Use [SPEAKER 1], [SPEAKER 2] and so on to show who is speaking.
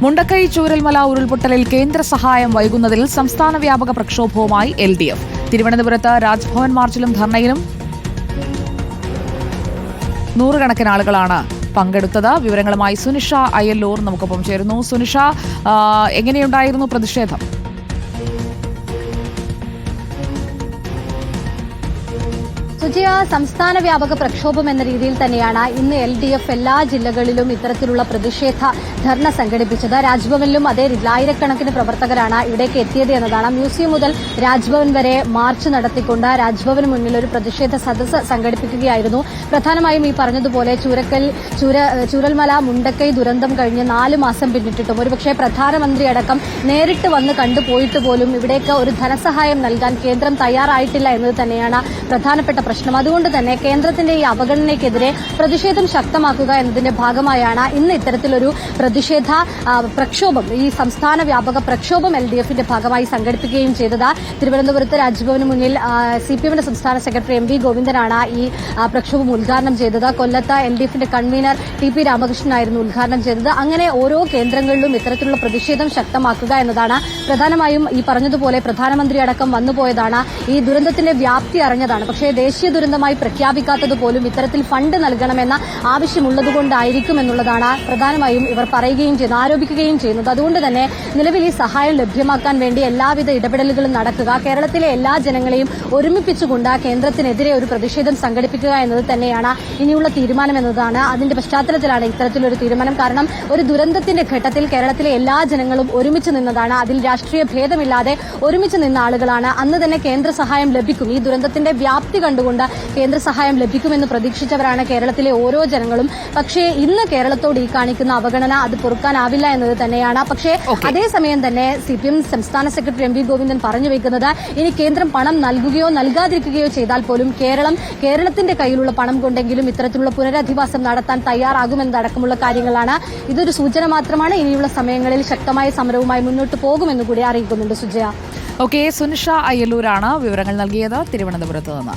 [SPEAKER 1] മുണ്ടക്കൈ ചൂരൽമല ഉരുൾപൊട്ടലിൽ കേന്ദ്ര സഹായം വൈകുന്നതിൽ സംസ്ഥാന വ്യാപക പ്രക്ഷോഭവുമായി LDF. തിരുവനന്തപുരത്ത് രാജ്ഭവൻ മാർച്ചിലും ധർണയിലും നൂറുകണക്കിന് ആളുകളാണ് പങ്കെടുത്തത്. വിവരങ്ങളുമായി സുനിഷ അയ്യല്ലൂർ നമുക്കൊപ്പം ചേരുന്നു. സുനിഷ, എങ്ങനെയുണ്ടായിരുന്നു പ്രതിഷേധം?
[SPEAKER 2] സുജിയ, സംസ്ഥാന വ്യാപക പ്രക്ഷോഭം എന്ന രീതിയിൽ തന്നെയാണ് ഇന്ന് LDF എല്ലാ ജില്ലകളിലും ഇത്തരത്തിലുള്ള പ്രതിഷേധ ധർണ സംഘടിപ്പിച്ചത്. രാജ്ഭവനിലും അതേ ആയിരക്കണക്കിന് പ്രവർത്തകരാണ് ഇവിടേക്ക് എത്തിയത് എന്നതാണ്. മ്യൂസിയം മുതൽ രാജ്ഭവൻ വരെ മാർച്ച് നടത്തിക്കൊണ്ട് രാജ്ഭവന് മുന്നിൽ ഒരു പ്രതിഷേധ സദസ്സ് സംഘടിപ്പിക്കുകയായിരുന്നു. പ്രധാനമായും ഈ പറഞ്ഞതുപോലെ ചൂരൽമല മുണ്ടക്കൈ ദുരന്തം കഴിഞ്ഞ് 4 മാസം പിന്നിട്ടിട്ടും ഒരുപക്ഷെ പ്രധാനമന്ത്രി അടക്കം നേരിട്ട് വന്ന് കണ്ടുപോയിട്ട് പോലും ഇവിടേക്ക് ഒരു ധനസഹായം നൽകാൻ കേന്ദ്രം തയ്യാറായിട്ടില്ല എന്നത് തന്നെയാണ് പ്രധാനപ്പെട്ട പ്രശ്നം. അതുകൊണ്ട് തന്നെ കേന്ദ്രത്തിന്റെ ഈ അവഗണനയ്ക്കെതിരെ പ്രതിഷേധം ശക്തമാക്കുക എന്നതിന്റെ ഭാഗമായാണ് ഇന്ന് ഇത്തരത്തിലൊരു പ്രതിഷേധ പ്രക്ഷോഭം, ഈ സംസ്ഥാന വ്യാപക പ്രക്ഷോഭം LDFന്റെ ഭാഗമായി സംഘടിപ്പിക്കുകയും ചെയ്തത്. തിരുവനന്തപുരത്ത് രാജ്ഭവന് മുന്നിൽ CPMന്റെ സംസ്ഥാന സെക്രട്ടറി MV ഗോവിന്ദനാണ് ഈ പ്രക്ഷോഭം ഉദ്ഘാടനം ചെയ്തത്. കൊല്ലത്ത് LDFന്റെ കൺവീനർ TP രാമകൃഷ്ണനായിരുന്നു ഉദ്ഘാടനം ചെയ്തത്. അങ്ങനെ ഓരോ കേന്ദ്രങ്ങളിലും ഇത്തരത്തിലുള്ള പ്രതിഷേധം ശക്തമാക്കുക എന്നതാണ് പ്രധാനമായും. ഈ പറഞ്ഞതുപോലെ പ്രധാനമന്ത്രി അടക്കം വന്നുപോയതാണ്, ഈ ദുരന്തത്തിന്റെ വ്യാപ്തി അറിഞ്ഞതാണ്. പക്ഷേ ദേശീയ ദുരന്തമായി പ്രഖ്യാപിക്കാത്തത് പോലും ഇത്തരത്തിൽ ഫണ്ട് നൽകണമെന്ന ആവശ്യമുള്ളതുകൊണ്ടായിരിക്കും എന്നുള്ളതാണ് പ്രധാനമായും ഇവർ പറയുകയും ചെയ്യുന്നത്, ആരോപിക്കുകയും ചെയ്യുന്നത്. അതുകൊണ്ട് തന്നെ നിലവിൽ ഈ സഹായം ലഭ്യമാക്കാൻ വേണ്ടി എല്ലാവിധ ഇടപെടലുകളും നടക്കുക, കേരളത്തിലെ എല്ലാ ജനങ്ങളെയും ഒരുമിപ്പിച്ചുകൊണ്ട് കേന്ദ്രത്തിനെതിരെ ഒരു പ്രതിഷേധം സംഘടിപ്പിക്കുക എന്നത് തന്നെയാണ് ഇനിയുള്ള തീരുമാനം എന്നതാണ്. അതിന്റെ പശ്ചാത്തലത്തിലാണ് ഇത്തരത്തിലൊരു തീരുമാനം. കാരണം ഒരു ദുരന്തത്തിന്റെ ഘട്ടത്തിൽ കേരളത്തിലെ എല്ലാ ജനങ്ങളും ഒരുമിച്ച് നിന്നതാണ്, അതിൽ രാഷ്ട്രീയ ഭേദമില്ലാതെ ഒരുമിച്ച് നിന്ന ആളുകളാണ്. അന്ന് തന്നെ കേന്ദ്ര സഹായം ലഭിക്കും, ഈ ദുരന്തത്തിന്റെ വ്യാപ്തി കണ്ടുകൊണ്ട് കേന്ദ്ര സഹായം ലഭിക്കുമെന്ന് പ്രതീക്ഷിച്ചവരാണ് കേരളത്തിലെ ഓരോ ജനങ്ങളും. പക്ഷേ ഇന്ന് കേരളത്തോട് ഈ കാണിക്കുന്ന അവഗണന അത് പൊറുക്കാനാവില്ല എന്നത് തന്നെയാണ്. പക്ഷേ അതേസമയം തന്നെ CPM സംസ്ഥാന സെക്രട്ടറി MV ഗോവിന്ദൻ പറഞ്ഞു വെക്കുന്നത്, ഇനി കേന്ദ്രം പണം നൽകുകയോ നൽകാതിരിക്കുകയോ ചെയ്താൽ പോലും കേരളത്തിന്റെ കയ്യിലുള്ള പണം കൊണ്ടെങ്കിലും ഇത്തരത്തിലുള്ള പുനരധിവാസം നടത്താൻ തയ്യാറാകുമെന്നതടക്കമുള്ള കാര്യങ്ങളാണ്. ഇതൊരു സൂചന മാത്രമാണ്. ഇനിയുള്ള സമയങ്ങളിൽ ശക്തമായ സമരവുമായി മുന്നോട്ട് പോകുമെന്ന് കൂടി അറിയിക്കുന്നുണ്ട്. സുജയ.
[SPEAKER 1] സുനിഷ അയ്യല്ലൂരാണ് വിവരങ്ങൾ നൽകിയത് തിരുവനന്തപുരത്ത് നിന്ന്.